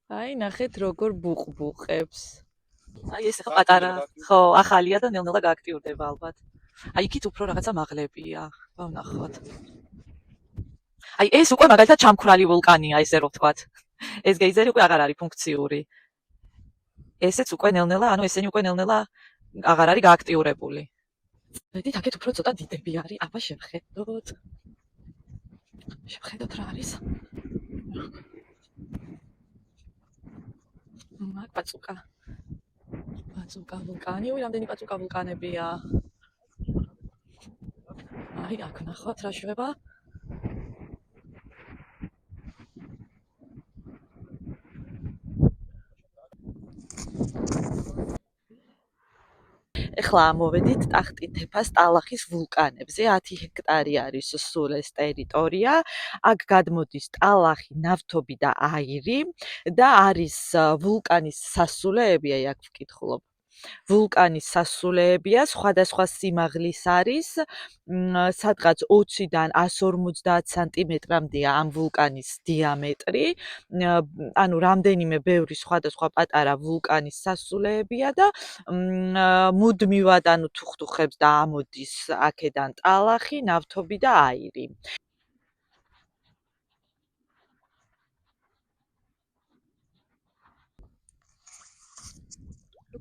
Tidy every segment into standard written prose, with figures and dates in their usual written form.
აი, ნახეთ როგორ ბუყბუყებს. აი, ეს ახლა პატარა, ხო, ახალია და ნელ-ნელა გააქტიურდება ალბათ. აი, იქით უფრო რაღაცა მაღლებია. ვნახოთ. აი, ეს უკვე მაგალითად ჩამქრალი ვულკანია, ესე რომ ვთქვათ. ეს გეიზერი უკვე აღარ არის ფუნქციური. ესეც უკვე ნელ-ნელა, ანუ ესენი უკვე ნელ-ნელა აღარ არის გააქტიურებული. ვედით, აქეთ უფრო ცოტა დიდები არის. აბა შევხედოთ. შევხედოთ რა არის. მაგ პაწუკა. პაწუკა ვულკანი, რამდენი პაწუკა ვულკანებია. აი, აქ ნახოთ რა შვება. ეხლა ამოვედით ტახტი-თეფას ტალახის ვულკანებზე. 10 ჰექტარი არის სულ ეს ტერიტორია. აქ გადმოდის ტალახი, ნავთობი და აირი და არის ვულკანის სასულეები, აი აქ ვკითხულობ. ვულკანის სასულეებია, სხვადასხვა სიმაღლის არის, სადღაც 20-დან 150 სანტიმეტრამდეა ამ ვულკანის დიამეტრი. ანუ რამდენიმე ბევრი სხვადასხვა პატარა ვულკანის სასულეებია და მუდმივად ანუ თუხთუხებს და ამოდის აქედან ტალახი, ნავთობი და აირი.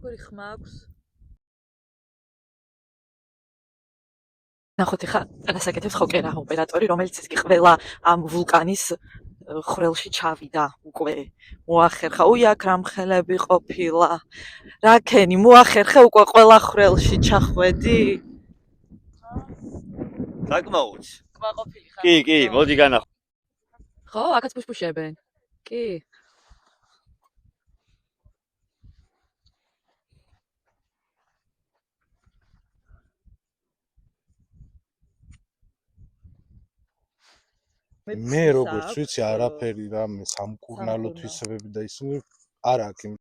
როგორი ხმა აქვს? ნახოთ ახლა რას აკეთებს ხოკერა ოპერატორი, რომელიც ის კი ყველა ამ ვულკანის ხვრელში ჩავიდა უკვე. მოახერხა. უი, აქ რამხელები ყოფილა. რაქენი, მოახერხე უკვე ყველა ხვრელში ჩახვედი? საკმაოდ. კმაყოფილი ხარ? კი, მოდი განახო. ხო, აქაც ფუშფუშებენ. კი. მე როგორც ვიცი არაფერი რამე სამკურნალო თვისებები და ისინი არ აქვს.